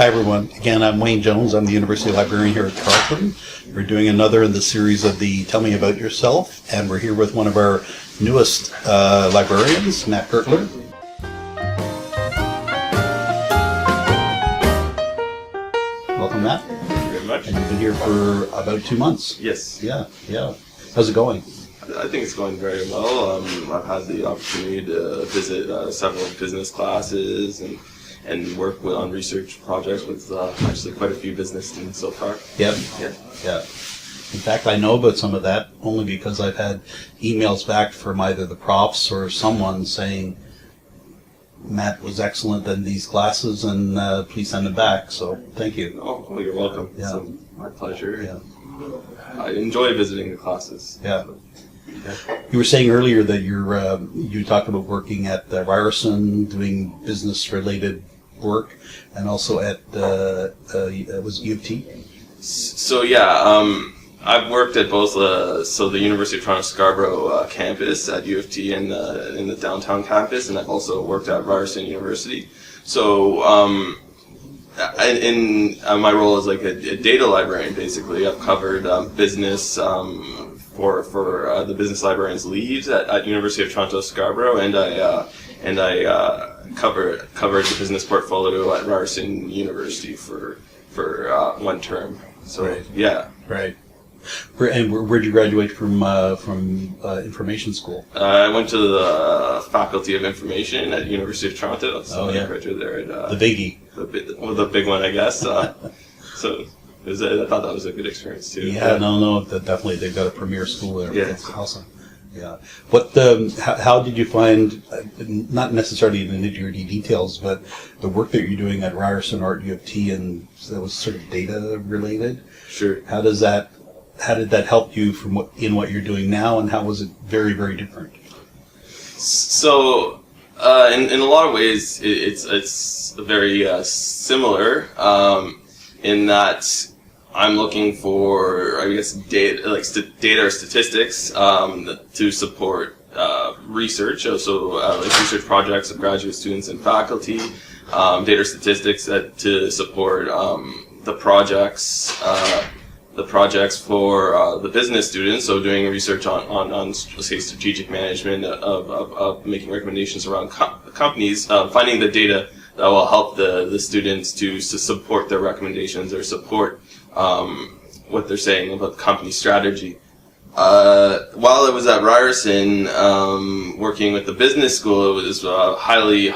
Hi everyone. Again, I'm Wayne Jones. I'm the University Librarian here at Carleton. We're doing another in the series of the Tell Me About Yourself, and we're here with one of our newest librarians, Matt Gertler. Welcome, Matt. Thank you very much. And you've been here for about 2 months. Yes. Yeah. How's it going? I think it's going very well. I've had the opportunity to visit several business classes and work on research projects with actually quite a few business students so far. Yep. Yeah. In fact, I know about some of that only because I've had emails back from either the profs or someone saying, Matt was excellent in these classes and please send them back. So thank you. Oh, well, you're welcome. Yeah. It's my pleasure. Yeah. I enjoy visiting the classes. Yeah. You were saying earlier that you talked about working at Ryerson, doing business-related work, and also at was U of T? So yeah, I've worked at both the University of Toronto Scarborough campus at U of T and in the downtown campus, and I've also worked at Ryerson University. So in my role as like a data librarian, basically, I've covered business for the business librarians leads at University of Toronto Scarborough, and I covered the business portfolio at Ryerson University for 1 term. So Right. yeah. Right. Where'd you graduate from information school? I went to the Faculty of Information at University of Toronto. So I graduated there at The biggie. the big one, I guess. So I thought that was a good experience too. Yeah, no, definitely. They've got a premier school there. Yeah. That's awesome. Yeah. What? How did you find, not necessarily the nitty-gritty details, but the work that you're doing at Ryerson or at U of T, and that was sort of data related? Sure. How did that help you from what you're doing now, and how was it very, very different? So, in a lot of ways, it's very similar in that I'm looking for, I guess, data or statistics to support research. So, like research projects of graduate students and faculty, data statistics to support the projects for the business students, so doing research on let's say strategic management of making recommendations around companies, finding the data that will help the students to support their recommendations or support what they're saying about the company strategy. While I was at Ryerson, working with the business school, it was highly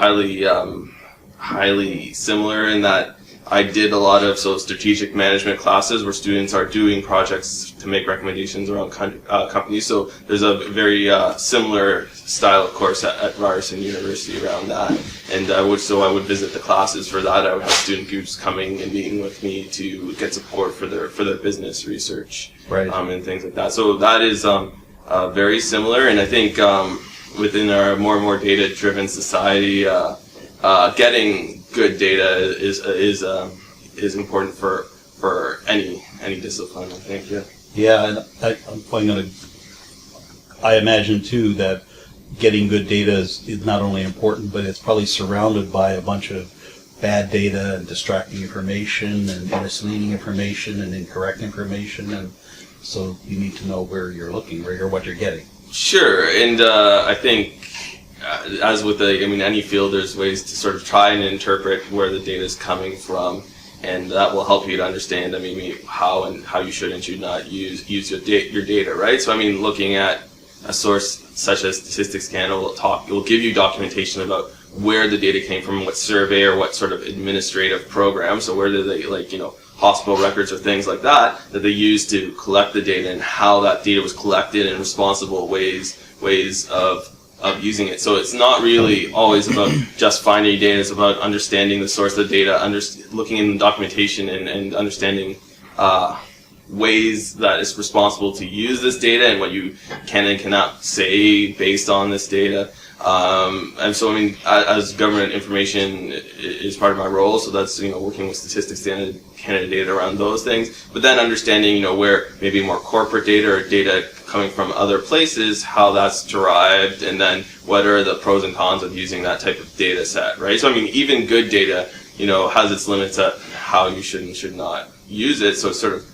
similar in that I did a lot of strategic management classes where students are doing projects to make recommendations around companies. So there's a very similar style of course at Ryerson University around that. And I would visit the classes for that. I would have student groups coming and meeting with me to get support for their business research, Right. And things like that. So that is very similar. And I think within our more and more data-driven society, getting good data is important for any discipline, I think. Yeah. Yeah, and I imagine too that getting good data is not only important, but it's probably surrounded by a bunch of bad data and distracting information and misleading information and incorrect information, and so you need to know where you're looking, or what you're getting. Sure, and I think as with any field, there's ways to sort of try and interpret where the data is coming from, and that will help you to understand, how you should and should not use your data, right? So, looking at a source such as Statistics Canada will give you documentation about where the data came from, what survey or what sort of administrative program. So where did they, hospital records or things like that they use to collect the data, and how that data was collected in responsible ways of using it. So it's not really always about just finding data, it's about understanding the source of the data, looking in the documentation and understanding ways that it's responsible to use this data and what you can and cannot say based on this data. And so, as government information is part of my role, so that's, working with Statistics Canada data around those things, but then understanding, where maybe more corporate data or data coming from other places, how that's derived, and then what are the pros and cons of using that type of data set, right? So, even good data has its limits at how you should and should not use it. So it's sort of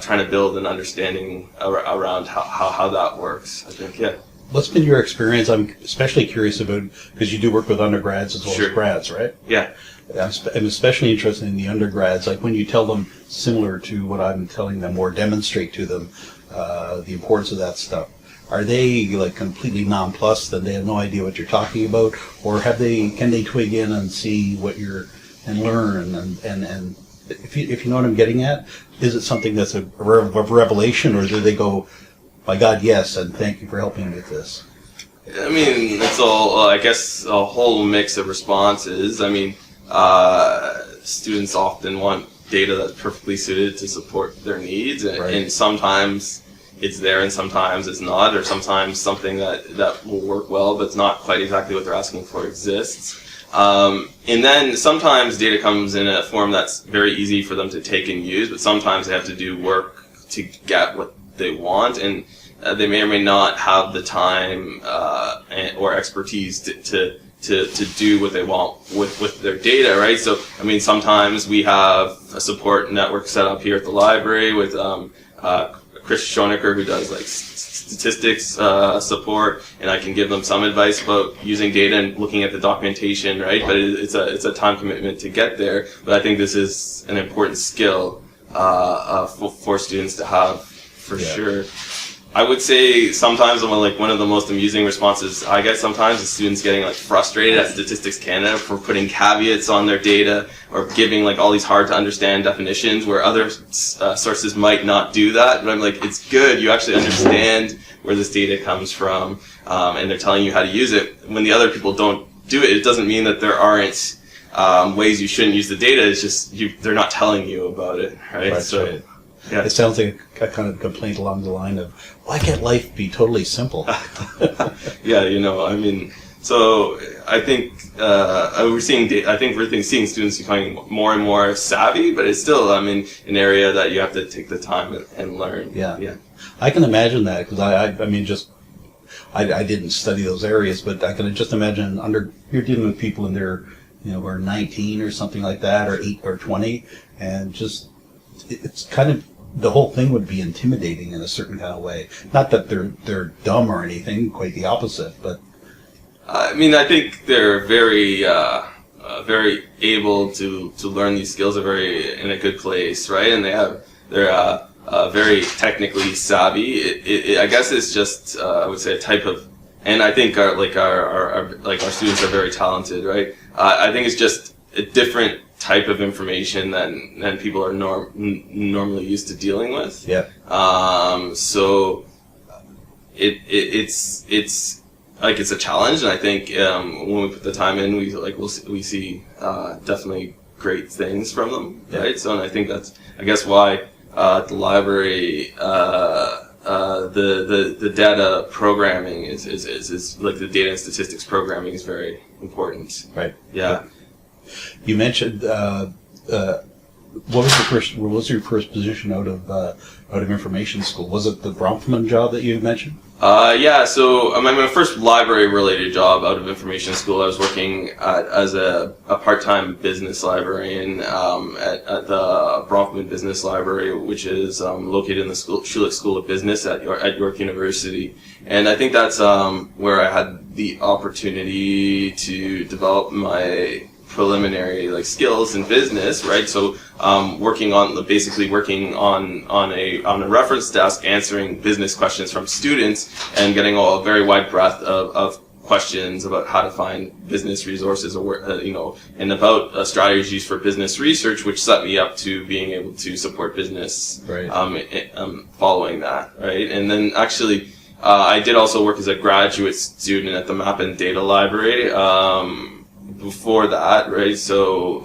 trying to build an understanding around how that works, I think. Yeah. What's been your experience? I'm especially curious about, because you do work with undergrads as well as grads, right? Yeah. I'm especially interested in the undergrads, like when you tell them similar to what I'm telling them or demonstrate to them the importance of that stuff. Are they like completely nonplussed and they have no idea what you're talking about, or can they twig in and see what and learn and if you know what I'm getting at, is it something that's a revelation, or do they go, my God, yes, and thank you for helping me with this? I mean, it's all, I guess, a whole mix of responses. I mean, students often want data that's perfectly suited to support their needs, and sometimes it's there and sometimes it's not, or sometimes something that will work well but it's not quite exactly what they're asking for exists. And then sometimes data comes in a form that's very easy for them to take and use, but sometimes they have to do work to get what they want, and they may or may not have the time or expertise to do what they want with their data, right? So, I mean, sometimes we have a support network set up here at the library with Chris Schoenecker, who does like statistics support, and I can give them some advice about using data and looking at the documentation, right? But it's a time commitment to get there. But I think this is an important skill for students to have, for sure. I would say sometimes one of the most amusing responses I get sometimes is students getting like frustrated at Statistics Canada for putting caveats on their data or giving like all these hard to understand definitions where other sources might not do that. But I'm like, it's good, you actually understand where this data comes from, and they're telling you how to use it. When the other people don't do it, it doesn't mean that there aren't ways you shouldn't use the data. It's just they're not telling you about it, right? Right. Yeah. It sounds like a kind of complaint along the line of, why can't life be totally simple? Yeah, I mean, so I think we're seeing students becoming more and more savvy, but it's still, I mean, an area that you have to take the time and learn. Yeah. I can imagine that, because I didn't study those areas, but I can just imagine you're dealing with people in their, who are 19 or something like that, or 8 or 20, and just, it's kind of, the whole thing would be intimidating in a certain kind of way. Not that they're dumb or anything, quite the opposite, but I mean, I think they're very able to learn these skills. Are very in a good place, right? And they're very technically savvy. I guess it's just I would say a type of, and I think our students are very talented, right? I think it's just a different type of information than people are normally used to dealing with. Yeah. So it's like it's a challenge, and I think when we put the time in, we see definitely great things from them, right? So, and I think that's why at the library the data programming is like the data and statistics programming is very important. Right. Yeah. You mentioned what was your first position out of information school? Was it the Bronfman job that you mentioned? Yeah. So my first library-related job out of information school, I was working as a part-time business librarian at the Bronfman Business Library, which is located in the Schulich School of Business at York University. And I think that's where I had the opportunity to develop my preliminary skills in business, right? So working on a reference desk, answering business questions from students, and getting a very wide breadth of questions about how to find business resources, or and about strategies for business research, which set me up to being able to support business. Right. Following that, right? And then actually, I did also work as a graduate student at the Map and Data Library. Before that, right? So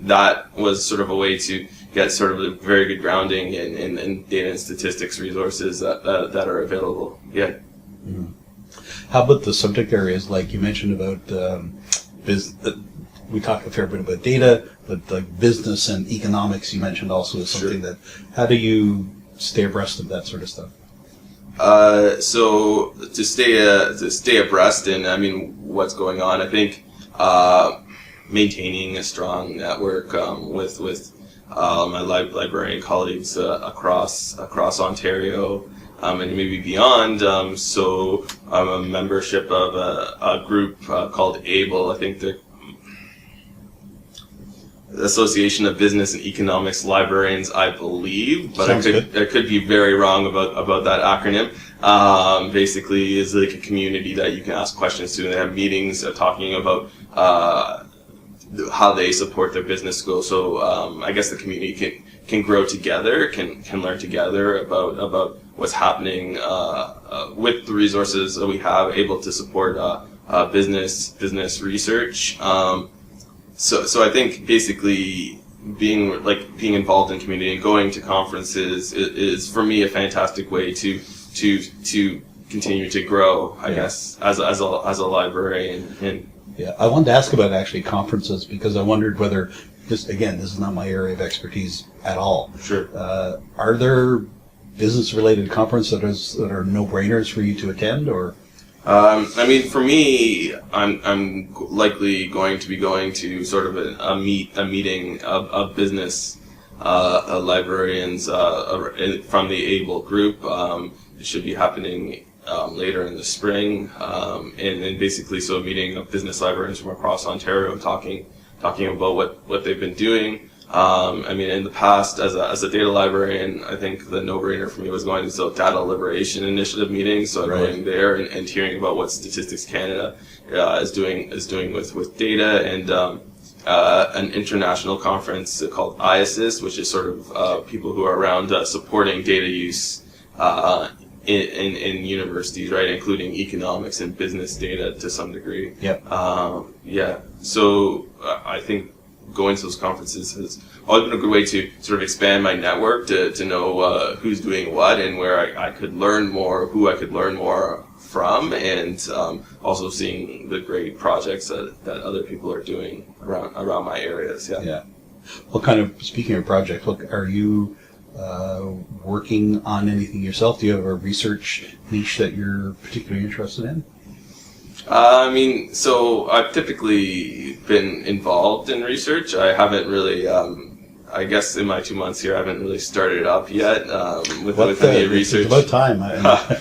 that was sort of a way to get sort of a very good grounding in data and statistics resources that are available. Yeah. Mm-hmm. How about the subject areas, like you mentioned about we talked a fair bit about data, but like business and economics you mentioned also is something that, how do you stay abreast of that sort of stuff? So to stay abreast in, I mean, what's going on, I think maintaining a strong network with my librarian colleagues across Ontario and maybe beyond. So I'm a membership of a group called ABLE. I think the Association of Business and Economics Librarians, I believe, but I could be very wrong about that acronym. Basically, is like a community that you can ask questions to, and they have meetings talking about how they support their business goals. So I guess the community can grow together, can learn together about what's happening with the resources that we have, able to support business research. So I think basically being involved in community and going to conferences is for me a fantastic way to continue to grow, I guess, as a librarian. And yeah, I wanted to ask about actually conferences, because I wondered whether this is not my area of expertise at all. Sure. Are there business-related conferences that are no-brainers for you to attend, or? I mean, for me, I'm likely going to be going to sort of a meeting of business librarians from the ABLE group. It should be happening later in the spring, and basically, so a meeting of business librarians from across Ontario talking about what they've been doing. I mean, in the past, as a data librarian, I think the no-brainer for me was going to the Data Liberation Initiative meetings. So I'm going there and hearing about what Statistics Canada is doing with data, and an international conference called IASIS, which is sort of people who are around supporting data use in universities, right, including economics and business data to some degree. Yep. Yeah. So I think going to those conferences has always been a good way to sort of expand my network, to know who's doing what and where I could learn more, who I could learn more from, and also seeing the great projects that other people are doing around my areas. Yeah. Yeah. What kind of, speaking of projects, are you working on anything yourself? Do you have a research niche that you're particularly interested in? I mean, so I've typically been involved in research. I haven't really, I guess in my 2 months here, I haven't really started up yet with any research. It's about time.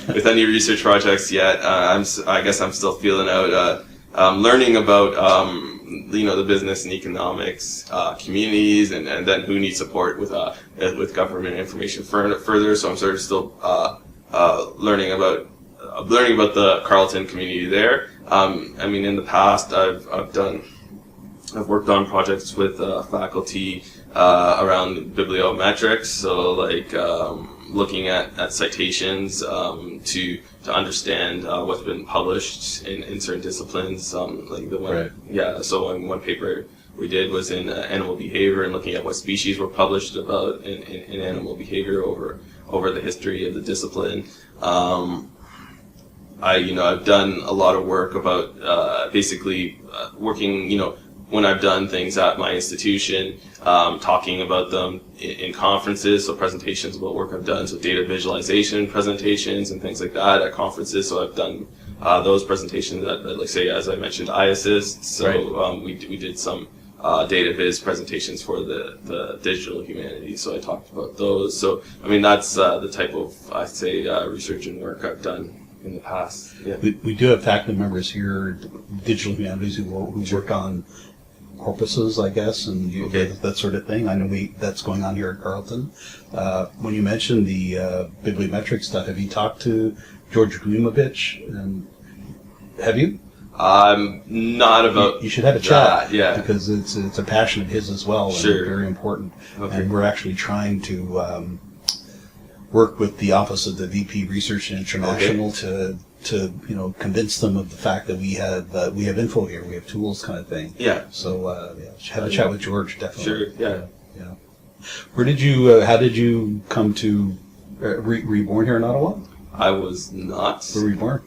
With any research projects yet. I guess I'm still feeling out, learning about, the business and economics communities, and then who needs support with government information further. So I'm sort of still learning about the Carleton community there. I mean, in the past, I've worked on projects with faculty around bibliometrics, so like looking at citations to understand what's been published in certain disciplines. Like the one, right. Yeah. So one paper we did was in animal behavior, and looking at what species were published about in animal behavior over the history of the discipline. I've done a lot of work about basically working, when I've done things at my institution, talking about them in conferences, so presentations about work I've done, so data visualization presentations and things like that at conferences. So I've done those presentations at, like, say, as I mentioned, IASIS. So right. We did some data viz presentations for the digital humanities, so I talked about those. So, I mean, that's the type of, I'd say, research and work I've done in the past. Yeah. We do have faculty members here, digital humanities, who work on corpuses, I guess, and that sort of thing. I know that's going on here at Carleton. When you mentioned the bibliometric stuff, have you talked to George Glimovich? And have you? Not about. You should have a chat, yeah, because it's a passion of his as well, and sure. very important. Okay. And we're actually trying to work with the Office of the VP Research International to convince them of the fact that we have info here, we have tools, kind of thing. Yeah. So have a chat with George, definitely. Sure. Yeah. Where did you? How did you come to? Were you born here in Ottawa? I was not. Where were you born?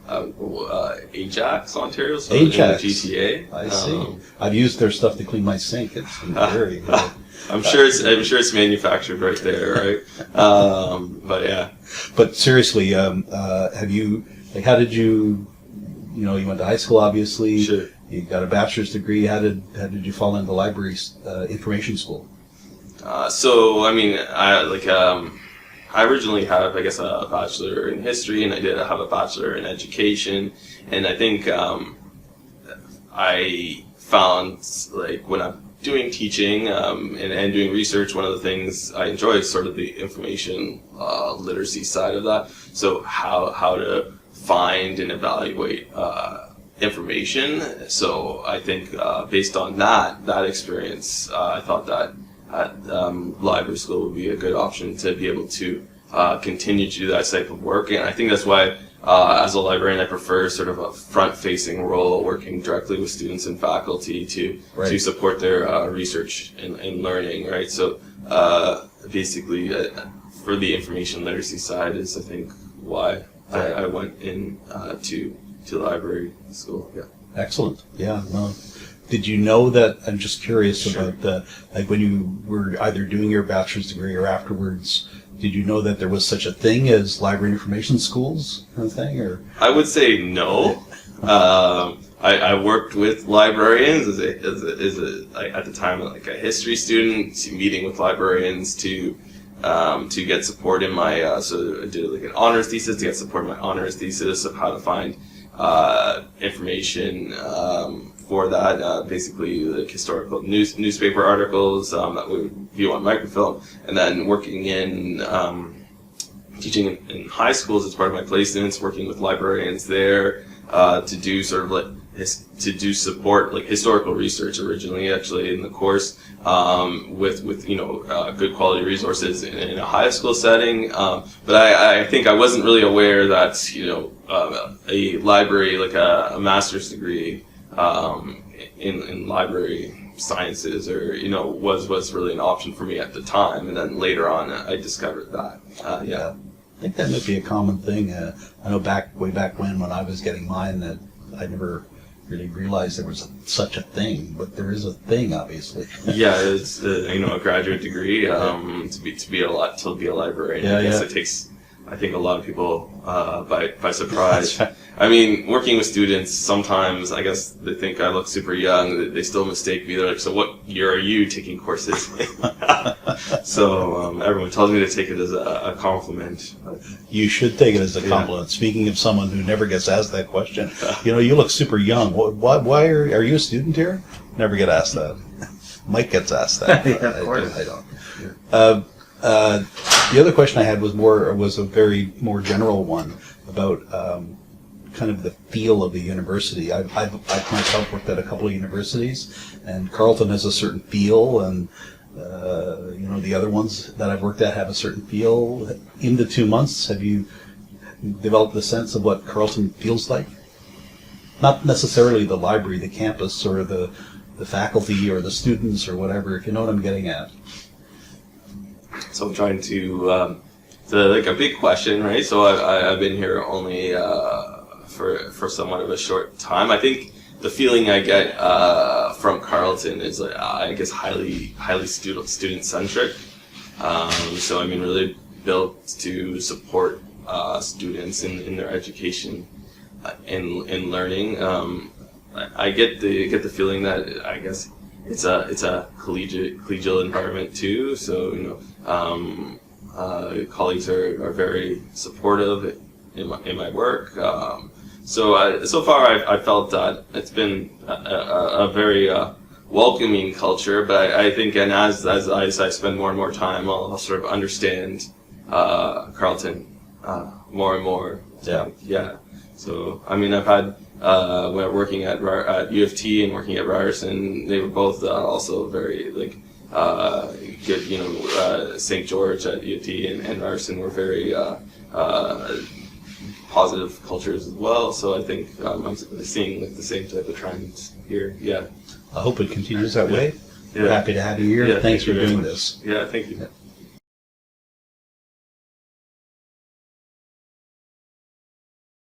Ajax, Ontario. So Ajax. In the GTA. I see. I've used their stuff to clean my sink. It's very good. I'm sure it's manufactured right there, right? But yeah. But seriously, have you? Like, how did you? You went to high school, obviously. Sure. You got a bachelor's degree. How did you fall into library information school? So I mean, I originally have, I guess, a bachelor in history, and I did have a bachelor in education. And I think I found, like, when I'm doing teaching and doing research, one of the things I enjoy is sort of the information literacy side of that. So how to find and evaluate information. So I think based on that experience, I thought that library school would be a good option to be able to continue to do that type of work. And I think that's why as a librarian I prefer sort of a front-facing role, working directly with students and faculty to support their research and learning, right? So basically for the information literacy side is, I think, why I went in to library school. Yeah. Excellent. Yeah. No. Did you know that? I'm just curious about like when you were either doing your bachelor's degree or afterwards. Did you know that there was such a thing as library information schools, kind of thing, or? I would say no. I worked with librarians as at the time like a history student, meeting with librarians to get support in my so I did like an honors thesis to get support in my honors thesis of how to find information for that, basically like historical newspaper articles that we would view on microfilm, and then working in teaching in high schools as part of my placements, working with librarians there to do sort of like to do support like historical research originally actually in the course with good quality resources in a high school setting, but I think I wasn't really aware that a library like a master's degree in library sciences or was really an option for me at the time, and then later on I discovered that. Yeah. I think that might be a common thing. I know way back when I was getting mine, that I never really realized there was such a thing, but there is a thing, obviously. Yeah, it's a graduate degree to be a librarian. Yeah, I guess it takes, I think, a lot of people by surprise. Right. I mean, working with students, sometimes I guess they think I look super young. They still mistake me. They're like, "So what year are you taking courses?" So everyone tells me to take it as a compliment. You should take it as a compliment. Yeah. Speaking of someone who never gets asked that question, you look super young. Why are you a student here? Never get asked that. Mike gets asked that. Yeah, of course. I don't. The other question I had was a very more general one about kind of the feel of the university. I've myself worked at a couple of universities, and Carleton has a certain feel, and the other ones that I've worked at have a certain feel. In the 2 months, have you developed a sense of what Carleton feels like? Not necessarily the library, the campus, or the faculty, or the students, or whatever, if you know what I'm getting at. So I'm trying to like a big question, right? So I've been here only for somewhat of a short time. I think the feeling I get from Carleton is I guess highly student centric. So I mean, really built to support students in their education and learning. I get the feeling that I guess it's a collegial environment too. So colleagues are very supportive in my work. So far I felt that it's been a very welcoming culture. But I think, and as I spend more and more time, I'll sort of understand Carleton more and more. Yeah. So I mean, I've had when working at U of T and working at Ryerson, they were both also very good. St. George at U of T and Ryerson were very positive cultures as well. So I think I'm seeing the same type of trends here. Yeah. I hope it continues that way. Yeah. We're happy to have you here. Yeah, Thanks for doing much. this. Yeah, thank you.